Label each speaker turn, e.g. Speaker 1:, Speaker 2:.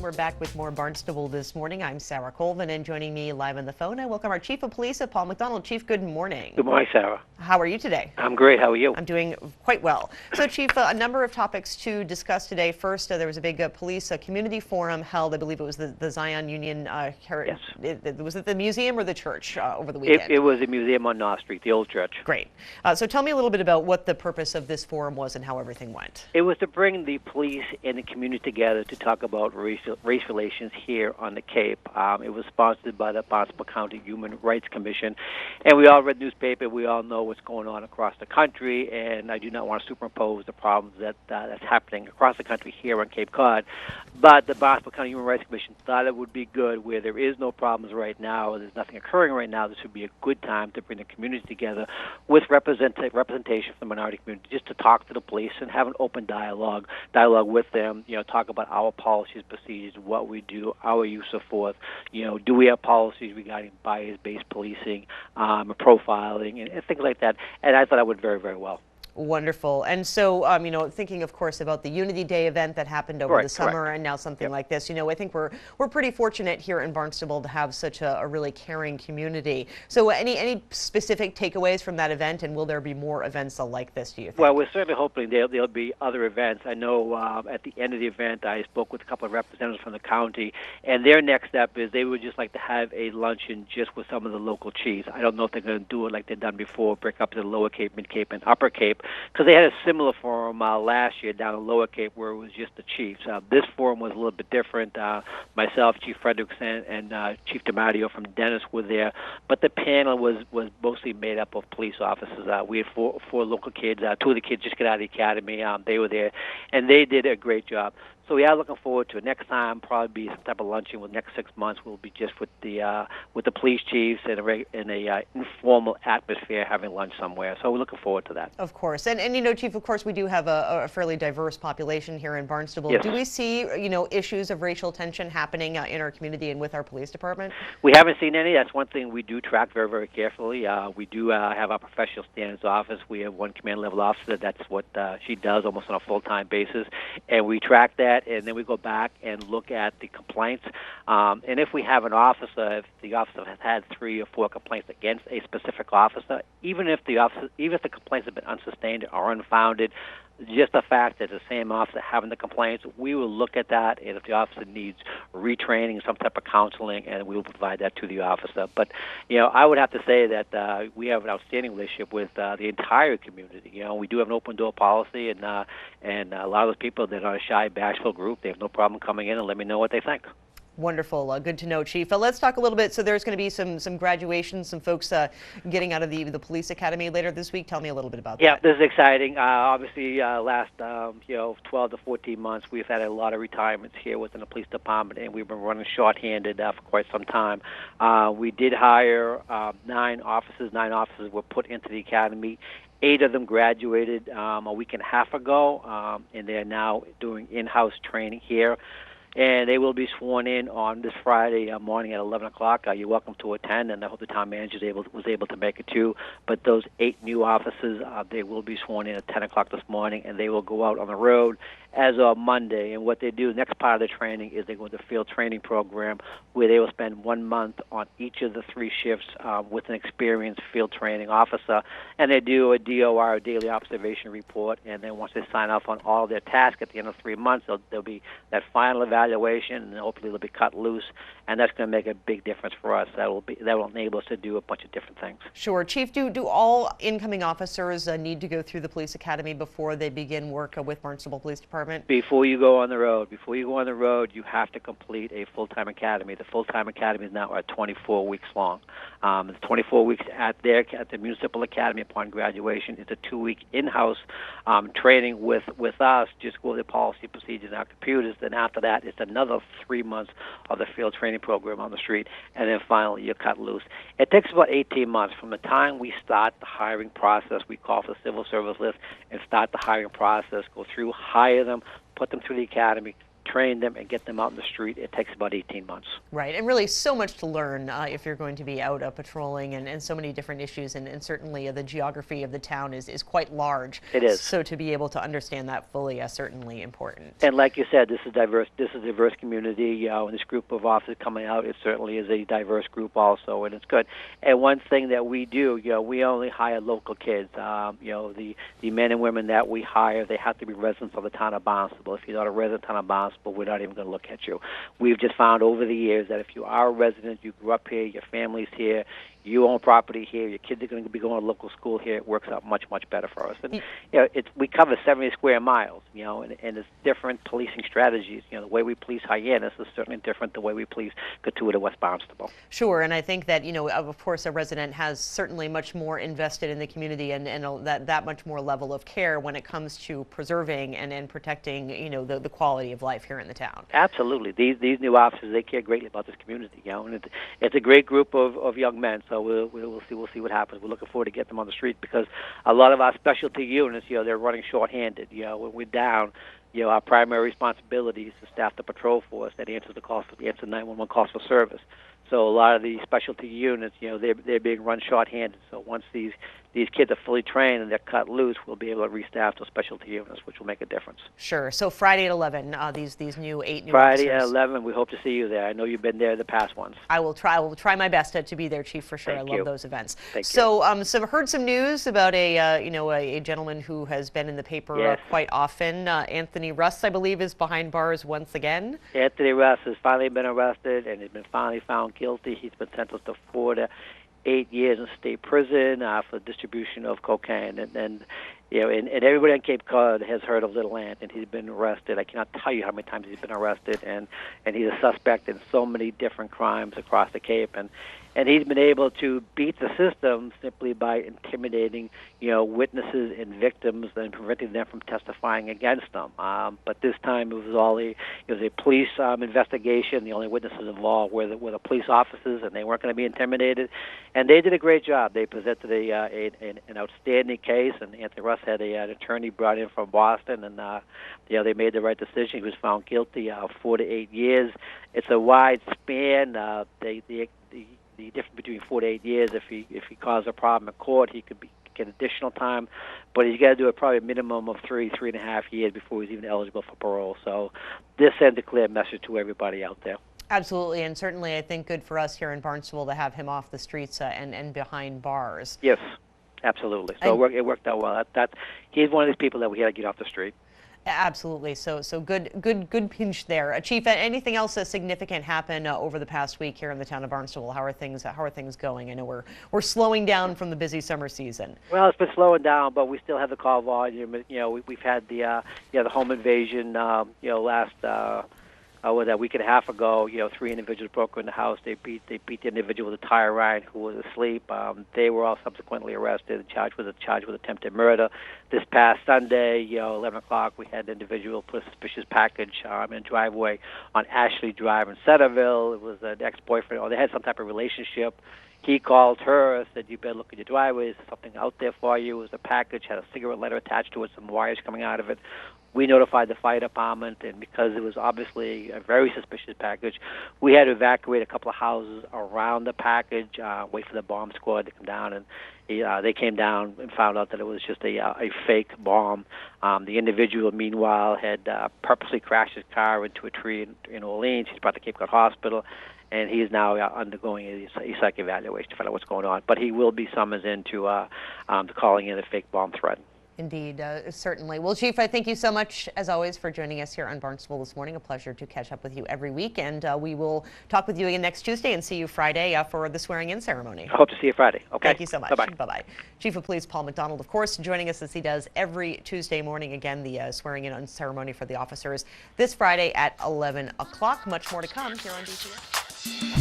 Speaker 1: We're back with more Barnstable This Morning. I'm Sarah Colvin, and joining me live on the phone, I welcome our Chief of Police, Paul MacDonald. Chief, good morning.
Speaker 2: Good morning, Sarah.
Speaker 1: How are you today?
Speaker 2: I'm great. How are you?
Speaker 1: I'm doing quite well. So, Chief, a number of topics to discuss today. First, there was a big police community forum held. I believe it was the Zion Union.
Speaker 2: Yes.
Speaker 1: Was it the museum or the church over the weekend?
Speaker 2: It was a museum on North Street, the old church.
Speaker 1: Great. So tell me a little bit about what the purpose of this forum was and how everything went.
Speaker 2: It was to bring the police and the community together to talk about race relations here on the Cape. It was sponsored by the Barnstable County Human Rights Commission, and we all read the newspaper. We all know what's going on across the country, and I do not want to superimpose the problems that's happening across the country here on Cape Cod. But the Barnstable County Human Rights Commission thought it would be good where there is no problems right now, there's nothing occurring right now. This would be a good time to bring the community together with representation from the minority community, just to talk to the police and have an open dialogue with them. Talk about our policies, procedures, what we do, our use of force. Do we have policies regarding bias-based policing, profiling, and things like that? And I thought I would very, very well.
Speaker 1: Wonderful. And so, thinking, of course, about the Unity Day event that happened over the summer, correct, and now something like this, I think we're pretty fortunate here in Barnstable to have such a really caring community. So any specific takeaways from that event, and will there be more events like this, do you think?
Speaker 2: Well, we're certainly hoping there'll be other events. I know at the end of the event, I spoke with a couple of representatives from the county, and their next step is they would just like to have a luncheon just with some of the local chiefs. I don't know if they're going to do it like they've done before, break up to the Lower Cape, Mid Cape, and Upper Cape, because they had a similar forum last year down in Lower Cape where it was just the chiefs. This forum was a little bit different. Myself, Chief Frederickson, and Chief DiMatteo from Dennis were there, but the panel was mostly made up of police officers. We had four local kids. Two of the kids just got out of the academy. They were there, and they did a great job. So we are looking forward to it. Next time, probably be some type of luncheon. With next 6 months, will be just with the police chiefs in a informal atmosphere, having lunch somewhere. So we're looking forward to that.
Speaker 1: Of course, and Chief, of course, we do have a fairly diverse population here in Barnstable.
Speaker 2: Yes.
Speaker 1: Do we see issues of racial tension happening in our community and with our police department?
Speaker 2: We haven't seen any. That's one thing we do track very, very carefully. We do have our professional standards office. We have one command level officer. That's what she does almost on a full-time basis, and we track that. And then we go back and look at the complaints. And if we have an officer, if the officer has had 3 or 4 complaints against a specific officer, even if the complaints have been unsustained or unfounded, just the fact that the same officer having the complaints, we will look at that, and if the officer needs retraining, some type of counseling, and we will provide that to the officer. But, I would have to say that we have an outstanding relationship with the entire community. We do have an open door policy, and a lot of those people, they're not a shy, bashful group. They have no problem coming in and let me know what they think.
Speaker 1: Wonderful. Good to know, Chief. Let's talk a little bit. So there's going to be some graduations, some folks getting out of the police academy later this week. Tell me a little bit about that.
Speaker 2: Yeah, this is exciting. Obviously, last 12 to 14 months, we've had a lot of retirements here within the police department, and we've been running shorthanded for quite some time. We did hire 9 officers. 9 officers were put into the academy. 8 of them graduated a week and a half ago, and they're now doing in-house training here. And they will be sworn in on this Friday morning at 11 o'clock. You're welcome to attend, and I hope the town manager was able to make it too. But those 8 new officers, they will be sworn in at 10 o'clock this morning, and they will go out on the road as of Monday. And what they do, the next part of the training is they go to the field training program where they will spend 1 month on each of the 3 shifts with an experienced field training officer. And they do a DOR, a daily observation report, and then once they sign off on all their tasks at the end of 3 months, there'll be that final evaluation, and hopefully they'll be cut loose, and that's going to make a big difference for us. That will enable us to do a bunch of different things.
Speaker 1: Sure. Chief, do all incoming officers need to go through the police academy before they begin work with Barnstable Police Department?
Speaker 2: Before you go on the road, you have to complete a full-time academy. The full-time academy is now 24 weeks long. It's 24 weeks at the municipal academy upon graduation. It's a 2-week in-house training with us, just go over the policy, procedures, and our computers. Then after that, it's another 3 months of the field training program on the street, and then finally you're cut loose. It takes about 18 months from the time we start the hiring process. We call for the civil service list and start the hiring process, go through, hire them, put them through the academy, train them and get them out in the street, it takes about 18 months.
Speaker 1: Right, and really so much to learn if you're going to be out patrolling, and so many different issues, and certainly the geography of the town is quite large.
Speaker 2: It is.
Speaker 1: So to be able to understand that fully is certainly important.
Speaker 2: And like you said, this is diverse. This is a diverse community. And this group of officers coming out, it certainly is a diverse group also, and it's good. And one thing that we do, we only hire local kids. The men and women that we hire, they have to be residents of the town of Barnstable. If you're not a resident of the town of Barnstable, we're not even going to look at you. We've just found over the years that if you are a resident, you grew up here, your family's here, you own property here, your kids are going to be going to local school here, it works out much, much better for us. And we cover 70 square miles, and it's different policing strategies. The way we police Hyannis is certainly different the way we police Cotuita, West Barnstable.
Speaker 1: Sure, and I think that, of course, a resident has certainly much more invested in the community and that much more level of care when it comes to preserving and protecting, the quality of life here in the town.
Speaker 2: Absolutely. These new officers, they care greatly about this community, and it's a great group of young men. So we'll see what happens. We're looking forward to get them on the street because a lot of our specialty units, they're running short-handed. When we're down, our primary responsibility is to staff the patrol force that answers 911 calls for service. So a lot of these specialty units, they're being run short-handed. So once these kids are fully trained and they're cut loose, we'll be able to restaff those specialty units, which will make a difference.
Speaker 1: Sure. So Friday at 11, these 8 new
Speaker 2: Friday
Speaker 1: officers.
Speaker 2: at 11, we hope to see you there. I know you've been there the past ones.
Speaker 1: I will try my best to be there, Chief, for sure.
Speaker 2: Thank
Speaker 1: I love
Speaker 2: you.
Speaker 1: those events.
Speaker 2: Thank
Speaker 1: so, heard some news about a gentleman who has been in the paper
Speaker 2: Yes.
Speaker 1: quite often. Anthony Russ, I believe, is behind bars once again.
Speaker 2: Anthony Russ has finally been arrested and has been finally found guilty. He's been sentenced to 4 to 8 years in state prison for distribution of cocaine. And everybody on Cape Cod has heard of Little Ant, and he's been arrested. I cannot tell you how many times he's been arrested, and he's a suspect in so many different crimes across the Cape. And he's been able to beat the system simply by intimidating, witnesses and victims and preventing them from testifying against them. But this time it was a police investigation. The only witnesses involved were the police officers, and they weren't going to be intimidated. And they did a great job. They presented an outstanding case, and Anthony Russ had an attorney brought in from Boston, and they made the right decision. He was found guilty 4 to 8 years. It's a wide span. The difference between 4 to 8 years, if he caused a problem in court, he could get additional time, but he's got to do probably a minimum of 3.5 years before he's even eligible for parole. So this sends a clear message to everybody out there.
Speaker 1: Absolutely, and certainly I think good for us here in Barnstable to have him off the streets and behind bars.
Speaker 2: Yes, absolutely. So it worked out well. He's one of these people that we had to get off the street.
Speaker 1: Absolutely. So good pinch there. Chief, anything else significant happen over the past week here in the town of Barnstable? How are things going? I know we're slowing down from the busy summer season.
Speaker 2: Well, it's been slowing down, but we still have the call volume. We've had the home invasion last a week and a half ago. 3 individuals broke in the house. They beat the individual with a tire iron who was asleep. They were all subsequently arrested and charged with attempted murder. This past Sunday, 11 o'clock, we had an individual put a suspicious package in a driveway on Ashley Drive in Centerville. It was an ex-boyfriend, or they had some type of relationship. He called her, said, "You better look at your driveway. There's something out there for you." It was a package, had a cigarette lighter attached to it, some wires coming out of it. We notified the fire department, and because it was obviously a very suspicious package, we had to evacuate a couple of houses around the package, wait for the bomb squad to come down, and they came down and found out that it was just a fake bomb. The individual, meanwhile, had purposely crashed his car into a tree in Orleans. He's brought to Cape Cod Hospital, and he is now undergoing a psych evaluation to find out what's going on. But he will be summoned into calling in a fake bomb threat.
Speaker 1: Indeed, certainly. Well, Chief, I thank you so much, as always, for joining us here on Barnstable This Morning. A pleasure to catch up with you every week, and we will talk with you again next Tuesday and see you Friday for the swearing-in ceremony.
Speaker 2: I hope to see you Friday. Okay.
Speaker 1: Thank you so much.
Speaker 2: Bye-bye.
Speaker 1: Bye-bye. Chief of Police Paul MacDonald, of course, joining us as he does every Tuesday morning. Again, the swearing-in ceremony for the officers this Friday at 11 o'clock. Much more to come here on BTM.